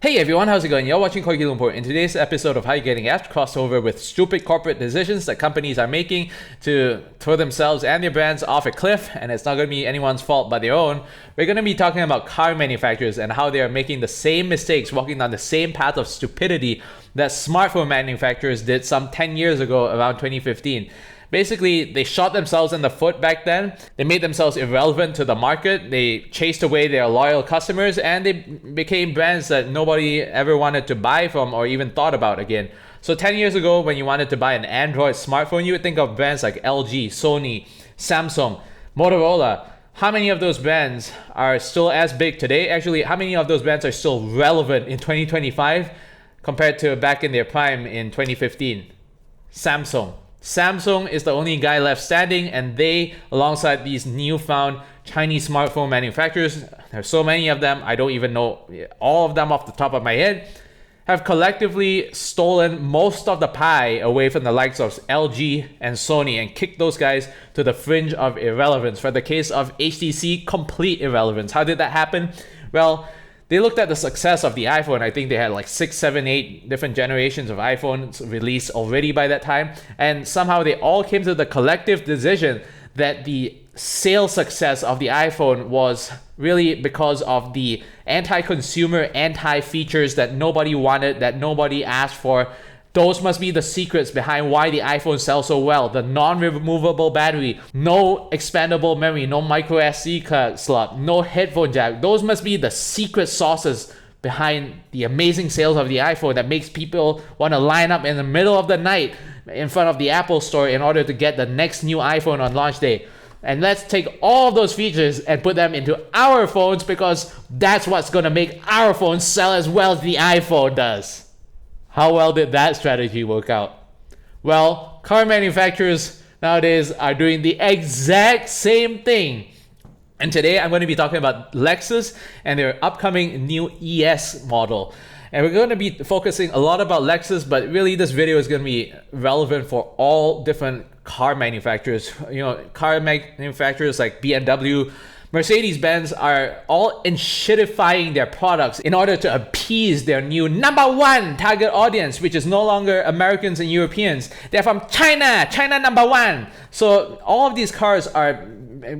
Hey everyone, how's it going? You're watching Koiki Lumpur. In today's episode of How You Getting Apt, crossover with stupid corporate decisions that companies are making to throw themselves and their brands off a cliff, and it's not going to be anyone's fault but their own. We're going to be talking about car manufacturers and how they are making the same mistakes, walking down the same path of stupidity that smartphone manufacturers did some 10 years ago around 2015. Basically, they shot themselves in the foot back then. They made themselves irrelevant to the market. They chased away their loyal customers, and they became brands that nobody ever wanted to buy from or even thought about again. So 10 years ago, when you wanted to buy an Android smartphone, you would think of brands like LG, Sony, Samsung, Motorola. How many of those brands are still as big today? Actually, how many of those brands are still relevant in 2025 compared to back in their prime in 2015? Samsung is the only guy left standing, and they, alongside these newfound Chinese smartphone manufacturers, there's so many of them, I don't even know all of them off the top of my head, have collectively stolen most of the pie away from the likes of LG and Sony and kicked those guys to the fringe of irrelevance. For the case of HTC, complete irrelevance. How did that happen? Well, they looked at the success of the iPhone. I think they had like 6, 7, 8 different generations of iPhones released already by that time. And somehow they all came to the collective decision that the sales success of the iPhone was really because of the anti-consumer, anti-features that nobody wanted, that nobody asked for. Those must be the secrets behind why the iPhone sells so well. The non-removable battery, no expandable memory, no micro SD card slot, no headphone jack. Those must be the secret sauces behind the amazing sales of the iPhone that makes people want to line up in the middle of the night in front of the Apple store in order to get the next new iPhone on launch day. And let's take all of those features and put them into our phones, because that's what's going to make our phones sell as well as the iPhone does. How well did that strategy work out? Well, car manufacturers nowadays are doing the exact same thing. And today I'm going to be talking about Lexus and their upcoming new ES model. And we're going to be focusing a lot about Lexus, but really this video is going to be relevant for all different car manufacturers. You know, car manufacturers like BMW, Mercedes Benz are all enshittifying their products in order to appease their new #1 target audience, which is no longer Americans and Europeans. They're from China #1. So all of these cars are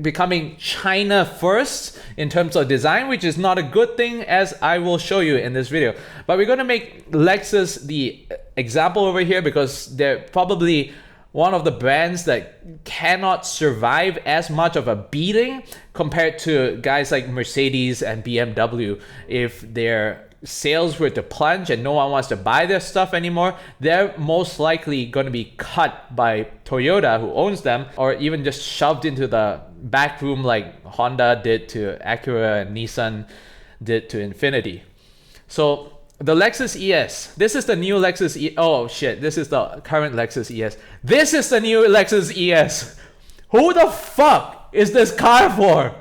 becoming China first in terms of design, which is not a good thing, as I will show you in this video. But we're going to make Lexus the example over here because they're probably one of the brands that cannot survive as much of a beating compared to guys like Mercedes and BMW. If their sales were to plunge and no one wants to buy their stuff anymore, they're most likely going to be cut by Toyota, who owns them, or even just shoved into the back room like Honda did to Acura and Nissan did to Infiniti. So the Lexus ES. This is the new Lexus ES. Oh shit, this is the current Lexus ES. This is the new Lexus ES. Who the fuck is this car for?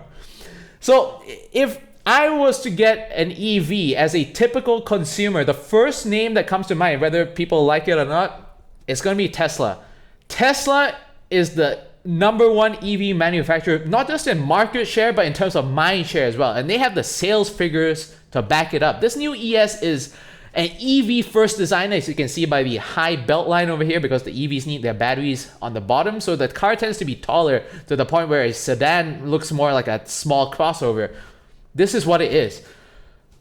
So if I was to get an EV as a typical consumer, the first name that comes to mind, whether people like it or not, it's going to be Tesla. Tesla is the #1 EV manufacturer, not just in market share, but in terms of mind share as well. And they have the sales figures to back it up. This new ES is an EV first design, as you can see by the high belt line over here, because the EVs need their batteries on the bottom. So the car tends to be taller to the point where a sedan looks more like a small crossover. This is what it is.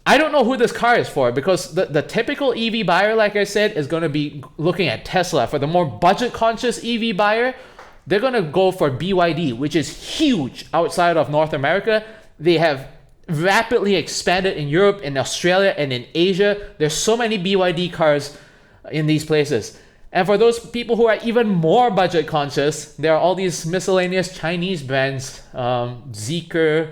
I don't know who this car is for, because the typical EV buyer, like I said, is going to be looking at Tesla. For the more budget conscious EV buyer, they're going to go for BYD, which is huge outside of North America. They have rapidly expanded in Europe, in Australia, and in Asia. There's so many BYD cars in these places. And for those people who are even more budget conscious, there are all these miscellaneous Chinese brands, Zeekr,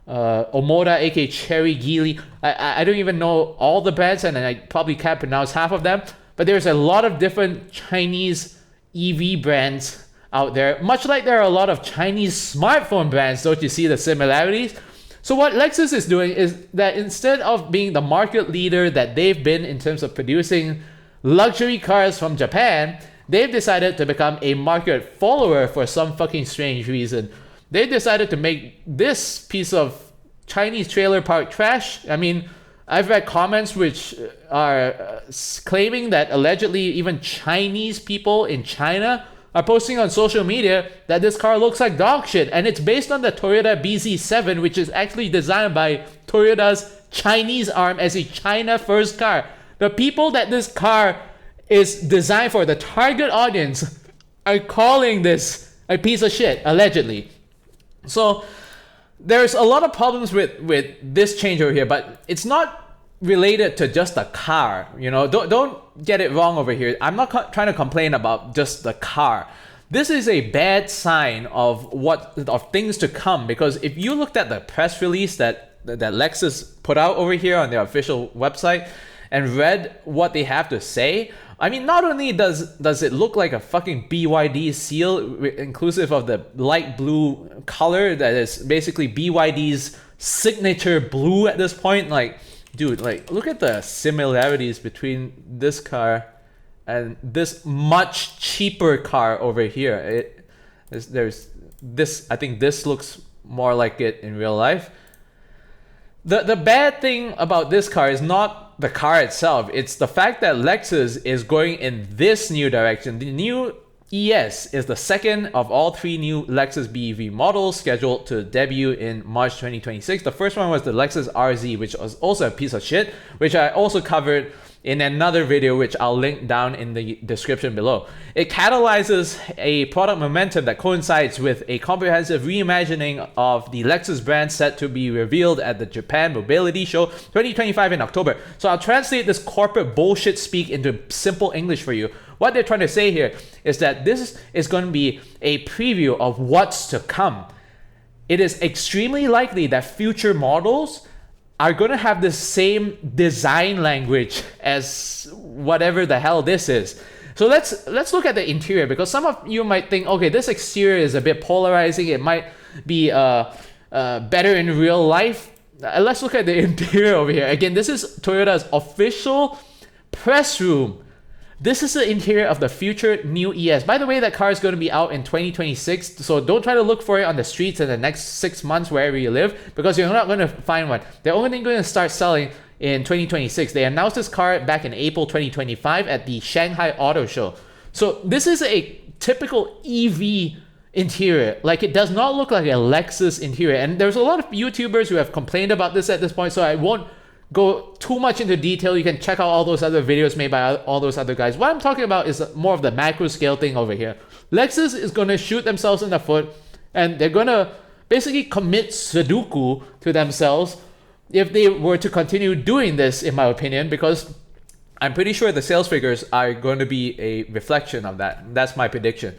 Omoda, aka Cherry, Geely. I don't even know all the brands, and I probably can't pronounce half of them. But there's a lot of different Chinese EV brands out there, much like there are a lot of Chinese smartphone brands. Don't you see the similarities? So what Lexus is doing is that instead of being the market leader that they've been in terms of producing luxury cars from Japan, they've decided to become a market follower for some fucking strange reason. They decided to make this piece of Chinese trailer park trash. I mean, I've read comments which are claiming that allegedly even Chinese people in China are posting on social media that this car looks like dog shit, and it's based on the Toyota BZ7, which is actually designed by Toyota's Chinese arm as a China first car. The people that this car is designed for, the target audience, are calling this a piece of shit, allegedly. So there's a lot of problems with this change over here, but it's not related to just the car. You know, don't get it wrong over here. I'm not trying to complain about just the car. This is a bad sign of things to come, because if you looked at the press release that Lexus put out over here on their official website and read what they have to say, I mean, not only does it look like a fucking BYD seal, inclusive of the light blue color that is basically BYD's signature blue at this point. Like, dude, like, look at the similarities between this car and this much cheaper car over here. There's this. I think this looks more like it in real life. The bad thing about this car is not the car itself. It's the fact that Lexus is going in this new direction. The new ES is the second of all three new Lexus BEV models scheduled to debut in March 2026. The first one was the Lexus RZ, which was also a piece of shit, which I also covered in another video, which I'll link down in the description below. It catalyzes a product momentum that coincides with a comprehensive reimagining of the Lexus brand set to be revealed at the Japan Mobility Show 2025 in October. So I'll translate this corporate bullshit speak into simple English for you. What they're trying to say here is that this is going to be a preview of what's to come. It is extremely likely that future models are going to have the same design language as whatever the hell this is. So let's look at the interior, because some of you might think, okay, this exterior is a bit polarizing. It might be better in real life. Let's look at the interior over here. Again, this is Toyota's official press room. This is the interior of the future new ES. By the way, that car is going to be out in 2026, so don't try to look for it on the streets in the next 6 months wherever you live, because you're not going to find one. They're only going to start selling in 2026. They announced this car back in April 2025 at the Shanghai Auto Show. So this is a typical EV interior. Like, it does not look like a Lexus interior. And there's a lot of YouTubers who have complained about this at this point, so I won't go too much into detail. You can check out all those other videos made by all those other guys. What I'm talking about is more of the macro scale thing over here. Lexus is going to shoot themselves in the foot, and they're going to basically commit Sudoku to themselves if they were to continue doing this, in my opinion, because I'm pretty sure the sales figures are going to be a reflection of that. That's my prediction.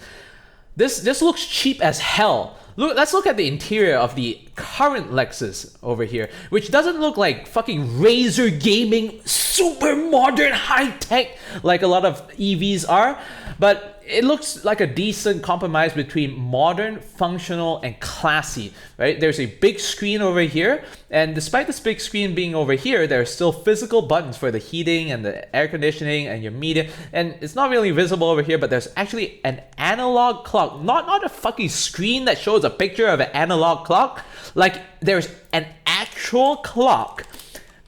This looks cheap as hell. Let's look at the interior of the current Lexus over here, which doesn't look like fucking Razer gaming, super modern, high tech like a lot of EVs are, but it looks like a decent compromise between modern, functional, and classy, right? There's a big screen over here, and despite this big screen being over here, there are still physical buttons for the heating and the air conditioning and your media, and it's not really visible over here, but there's actually an analog clock, not a fucking screen that shows a picture of an analog clock. Like, there's an actual clock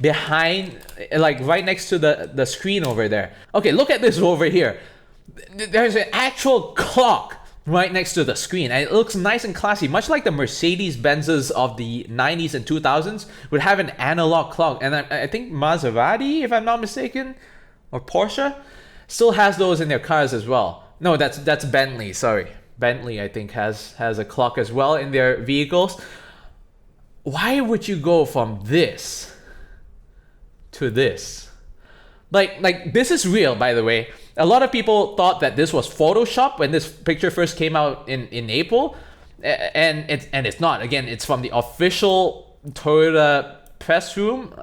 behind, like right next to the screen over there. Okay, look at this over here. There's an actual clock right next to the screen, and it looks nice and classy, much like the Mercedes Benzes of the 90s and 2000s would have an analog clock. And I think Maserati, if I'm not mistaken, or Porsche, still has those in their cars as well. No, that's Bentley, sorry. Bentley, I think, has a clock as well in their vehicles. Why would you go from this to this? Like this is real, by the way. A lot of people thought that this was Photoshop when this picture first came out in April, and it's not. Again, it's from the official Toyota press room.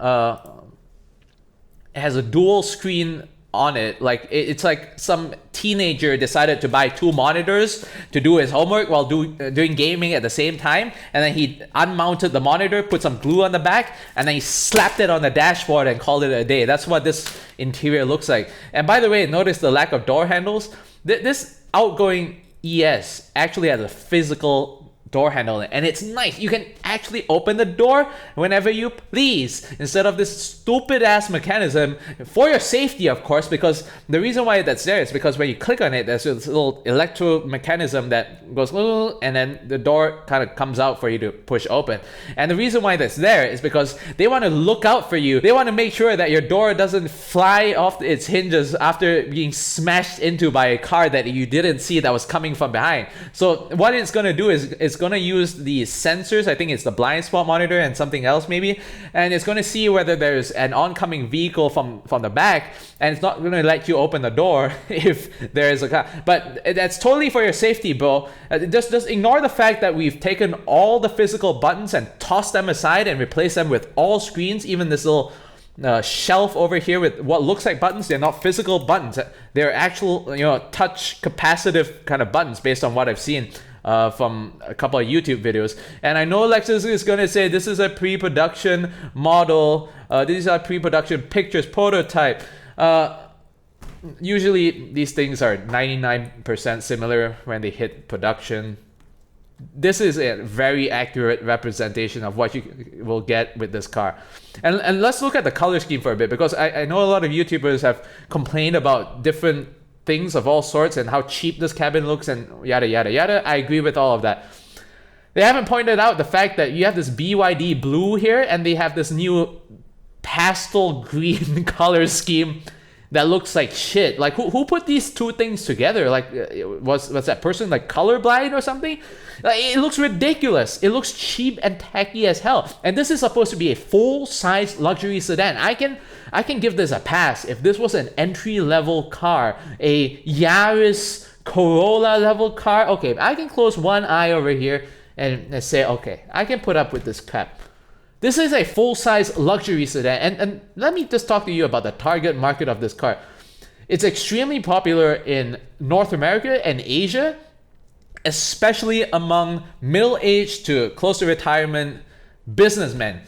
It has a dual screen on it. Like, it's like some teenager decided to buy two monitors to do his homework while doing gaming at the same time, and then he unmounted the monitor, put some glue on the back, and then he slapped it on the dashboard and called it a day. That's what this interior looks like. And by the way, notice the lack of door handles. This outgoing ES actually has a physical door handle, and it's nice. You can actually open the door whenever you please instead of this stupid ass mechanism, for your safety, of course, because the reason why that's there is because when you click on it, there's this little electro mechanism that goes and then the door kind of comes out for you to push open. And the reason why that's there is because they want to look out for you. They want to make sure that your door doesn't fly off its hinges after being smashed into by a car that you didn't see that was coming from behind. So what it's going to do is it's going to use the sensors. I think it's the blind spot monitor and something else maybe, and it's going to see whether there's an oncoming vehicle from the back, and it's not going to let you open the door if there is a car. But that's totally for your safety, bro. Just ignore the fact that we've taken all the physical buttons and tossed them aside and replaced them with all screens. Even this little shelf over here with what looks like buttons, they're not physical buttons. They're actual, touch capacitive kind of buttons based on what I've seen from a couple of YouTube videos. And I know Lexus is going to say this is a pre-production model, these are pre-production pictures, prototype. Usually these things are 99% similar when they hit production. This is a very accurate representation of what you will get with this car. And let's look at the color scheme for a bit, because I know a lot of YouTubers have complained about different things of all sorts and how cheap this cabin looks and yada yada yada. I agree with all of that. They haven't pointed out the fact that you have this BYD blue here and they have this new pastel green color scheme that looks like shit. Like who put these two things together? Like was that person like colorblind or something? Like, it looks ridiculous. It looks cheap and tacky as hell. And this is supposed to be a full-size luxury sedan. I can give this a pass if this was an entry-level car, a Yaris Corolla level car. Okay, I can close one eye over here and say, okay, I can put up with this crap. This is a full-size luxury sedan, and let me just talk to you about the target market of this car. It's extremely popular in North America and Asia, especially among middle-aged to close to retirement businessmen.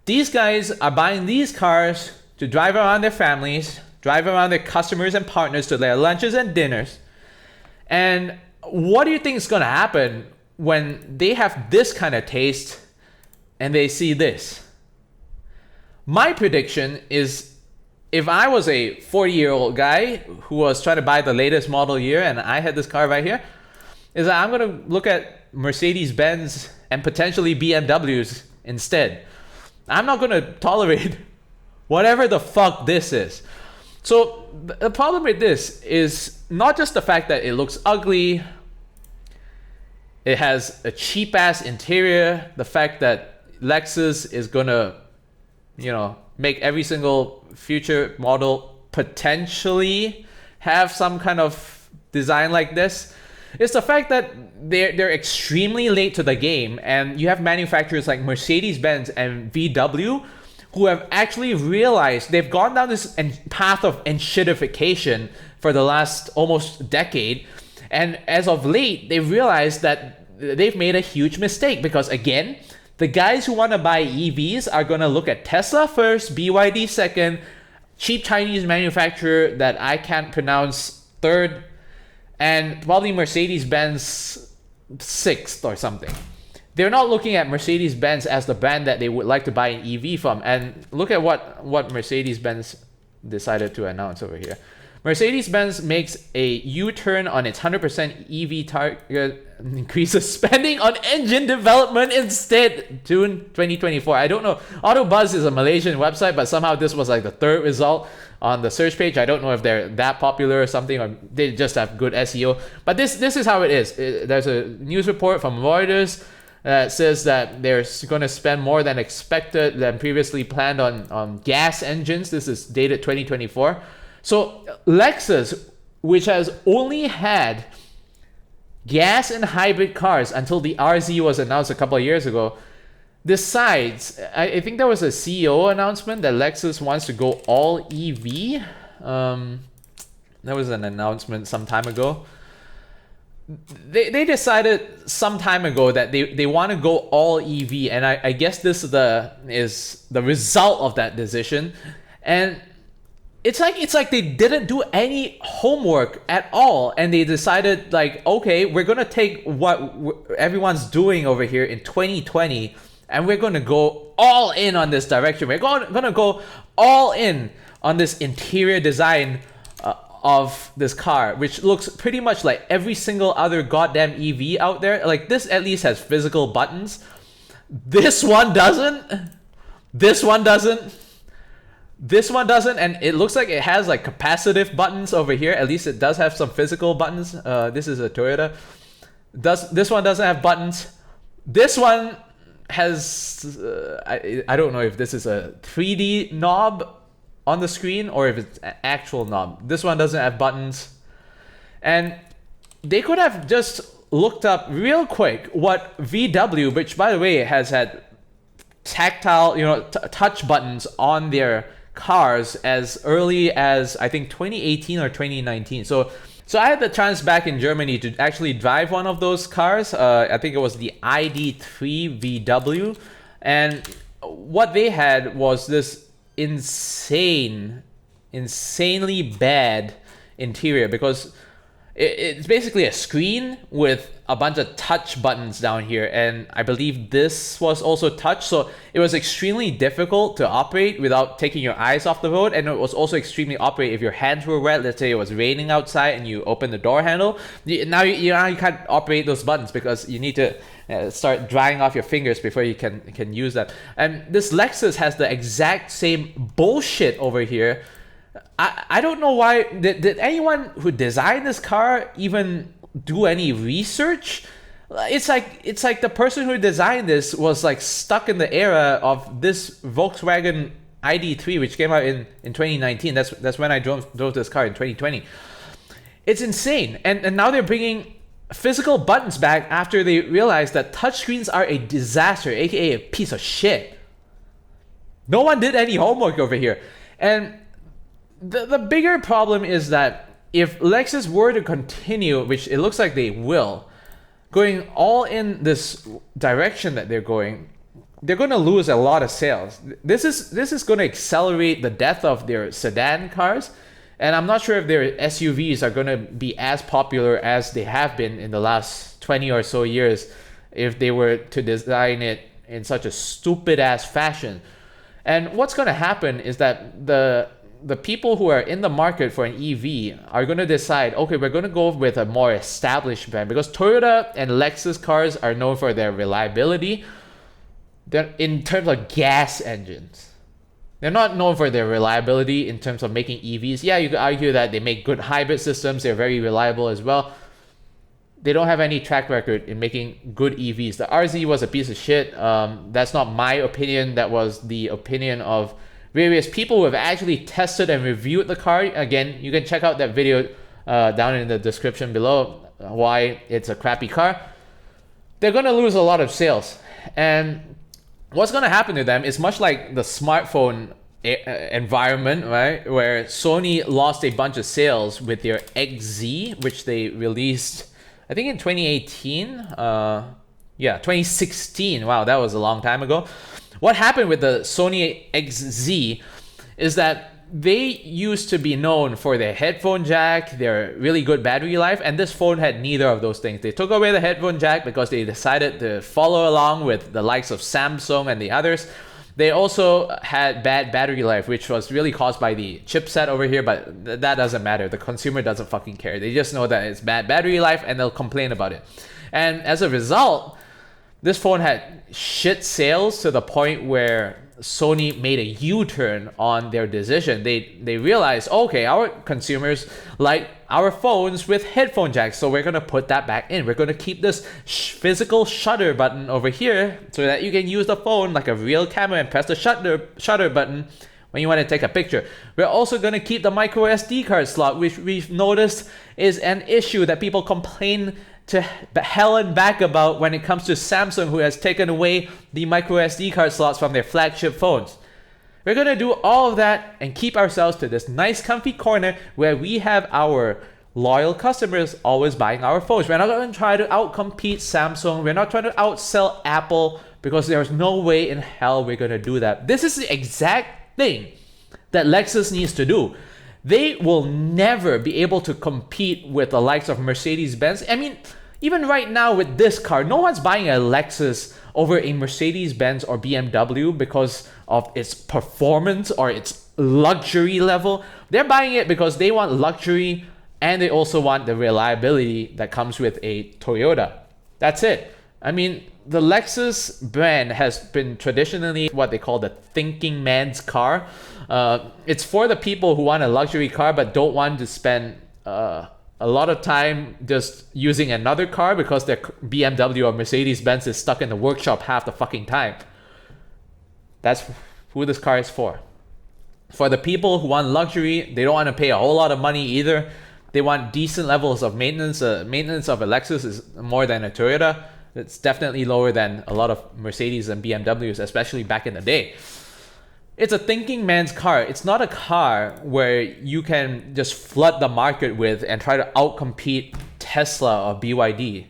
These guys are buying these cars to drive around their families, drive around their customers and partners to their lunches and dinners. And what do you think is going to happen when they have this kind of taste and they see this? My prediction is, if I was a 40-year-old guy who was trying to buy the latest model year and I had this car right here, is that I'm going to look at Mercedes Benz and potentially BMWs instead. I'm not going to tolerate whatever the fuck this is. So the problem with this is not just the fact that it looks ugly, it has a cheap ass interior, the fact that Lexus is gonna, make every single future model potentially have some kind of design like this. It's the fact that they're extremely late to the game, and you have manufacturers like Mercedes Benz and VW who have actually realized they've gone down this path of enshittification for the last almost decade, and as of late they've realized that they've made a huge mistake, because again, the guys who want to buy EVs are going to look at Tesla first, BYD second, cheap Chinese manufacturer that I can't pronounce third, and probably Mercedes-Benz sixth or something. They're not looking at Mercedes-Benz as the brand that they would like to buy an EV from. And look at what Mercedes-Benz decided to announce over here. Mercedes-Benz makes a U-turn on its 100% EV target, increases spending on engine development instead. June 2024. I don't know. Autobuzz is a Malaysian website, but somehow this was like the third result on the search page. I don't know if they're that popular or something, or they just have good SEO. But this is how it is. There's a news report from Reuters that says that they're going to spend more than expected, than previously planned on gas engines. This is dated 2024. So Lexus, which has only had gas and hybrid cars until the RZ was announced a couple of years ago, decides, I think there was a CEO announcement that Lexus wants to go all EV. There was an announcement some time ago. They decided some time ago that they want to go all EV, and I guess this is the result of that decision. And it's like they didn't do any homework at all, and they decided like, okay, we're gonna take what everyone's doing over here in 2020, and we're gonna go all in on this direction. We're gonna go all in on this interior design of this car, which looks pretty much like every single other goddamn EV out there. Like, this at least has physical buttons. This one doesn't. This one doesn't. This one doesn't, and it looks like it has like capacitive buttons over here. At least it does have some physical buttons. This is a Toyota. This one doesn't have buttons. This one has I don't know if this is a 3D knob on the screen or if it's an actual knob. This one doesn't have buttons. And they could have just looked up real quick what VW, which by the way has had tactile, touch buttons on their cars as early as I think 2018 or 2019. So I had the chance back in Germany to actually drive one of those cars. I think it was the ID3 VW, and what they had was this insanely bad interior, because it's basically a screen with a bunch of touch buttons down here, and I believe this was also touch, so it was extremely difficult to operate without taking your eyes off the road, and it was also extremely operate if your hands were wet. Let's say it was raining outside and you open the door handle. Now you can't operate those buttons because you need to start drying off your fingers before you can use that. And this Lexus has the exact same bullshit over here. I don't know why. Did anyone who designed this car even do any research? It's like the person who designed this was like stuck in the era of this Volkswagen ID3, which came out in 2019. That's when I drove this car in 2020. It's insane. And now they're bringing physical buttons back after they realized that touchscreens are a disaster, aka a piece of shit. No one did any homework over here. And the bigger problem is that if Lexus were to continue, which it looks like they will, going all in this direction that they're going, they're going to lose a lot of sales. This is going to accelerate the death of their sedan cars, and I'm not sure if their SUVs are going to be as popular as they have been in the last 20 or so years if they were to design it in such a stupid ass fashion. And what's going to happen is that the people who are in the market for an EV are going to decide, okay, we're going to go with a more established brand, because Toyota and Lexus cars are known for their reliability. They're, in terms of gas engines, they're not known for their reliability in terms of making EVs. Yeah, you could argue that they make good hybrid systems. They're very reliable as well. They don't have any track record in making good EVs. The RZ was a piece of shit. That's not my opinion. That was the opinion of various people who have actually tested and reviewed the car. Again, you can check out that video down in the description below, why it's a crappy car. They're going to lose a lot of sales. And what's going to happen to them is much like the smartphone environment, right? Where Sony lost a bunch of sales with their XZ, which they released, I think in 2018. 2016. Wow, that was a long time ago. What happened with the Sony XZ is that they used to be known for their headphone jack, their really good battery life, and this phone had neither of those things. They took away the headphone jack because they decided to follow along with the likes of Samsung and the others. They also had bad battery life, which was really caused by the chipset over here, but that doesn't matter. The consumer doesn't fucking care. They just know that it's bad battery life and they'll complain about it. And as a result, this phone had shit sales to the point where Sony made a U-turn on their decision. They realized, okay, our consumers like our phones with headphone jacks, so we're going to put that back in. We're going to keep this physical shutter button over here so that you can use the phone like a real camera and press the shutter button when you want to take a picture. We're also going to keep the micro SD card slot, which we've noticed is an issue that people complain to hell and back about when it comes to Samsung, who has taken away the micro SD card slots from their flagship phones. We're going to do all of that and keep ourselves to this nice comfy corner where we have our loyal customers always buying our phones. We're not going to try to outcompete Samsung. We're not trying to outsell Apple, because there's no way in hell we're going to do that. This is the exact thing that Lexus needs to do. They will never be able to compete with the likes of Mercedes Benz. I mean, even right now with this car, no one's buying a Lexus over a Mercedes Benz or BMW because of its performance or its luxury level. They're buying it because they want luxury and they also want the reliability that comes with a Toyota. That's it. I mean, the Lexus brand has been traditionally what they call the thinking man's car. It's for the people who want a luxury car but don't want to spend a lot of time just using another car because their BMW or Mercedes Benz is stuck in the workshop half the fucking time. That's who this car is for. For the people who want luxury, they don't want to pay a whole lot of money either. They want decent levels of maintenance. Maintenance of a Lexus is more than a Toyota. It's definitely lower than a lot of Mercedes and BMWs, especially back in the day. It's a thinking man's car. It's not a car where you can just flood the market with and try to outcompete Tesla or BYD.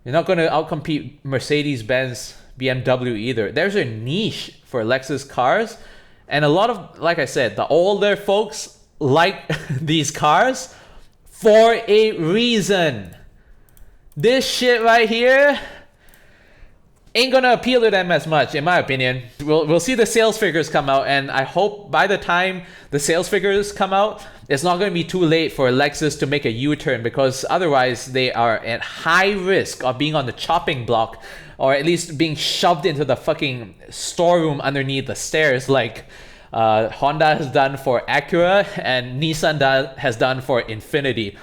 You're not going to outcompete Mercedes Benz, BMW either. There's a niche for Lexus cars. And a lot of, like I said, the older folks like these cars for a reason. This shit right here ain't gonna appeal to them as much, in my opinion. We'll see the sales figures come out, and I hope by the time the sales figures come out, it's not gonna be too late for Lexus to make a U-turn, because otherwise they are at high risk of being on the chopping block, or at least being shoved into the fucking storeroom underneath the stairs like Honda has done for Acura and Nissan has done for Infiniti.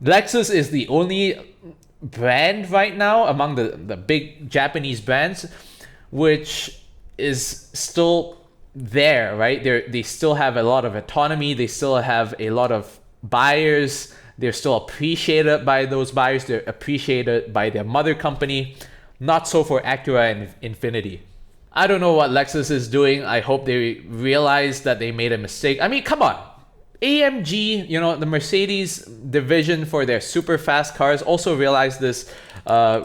Lexus is the only brand right now among the big Japanese brands which is still there, right? They still have a lot of autonomy. They still have a lot of buyers. They're still appreciated by those buyers. They're appreciated by their mother company. Not so for Acura and Infiniti. I don't know what Lexus is doing. I hope they realize that they made a mistake. I mean, come on. AMG, you know, the Mercedes division for their super fast cars also realized this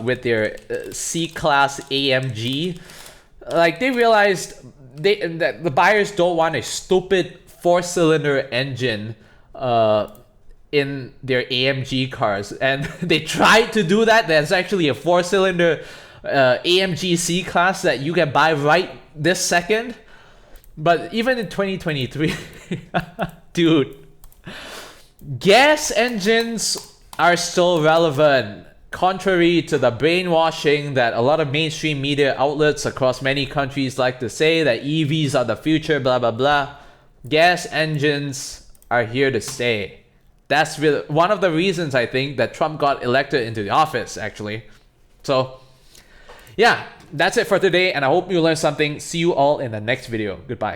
with their C-Class AMG. Like, they realized that the buyers don't want a stupid 4-cylinder engine in their AMG cars. And they tried to do that. There's actually a 4-cylinder AMG C-Class that you can buy right this second. But even in 2023, dude, gas engines are still relevant. Contrary to the brainwashing that a lot of mainstream media outlets across many countries like to say, that EVs are the future, blah, blah, blah. Gas engines are here to stay. That's really one of the reasons I think that Trump got elected into the office, actually. So, yeah, that's it for today, and I hope you learned something. See you all in the next video. Goodbye.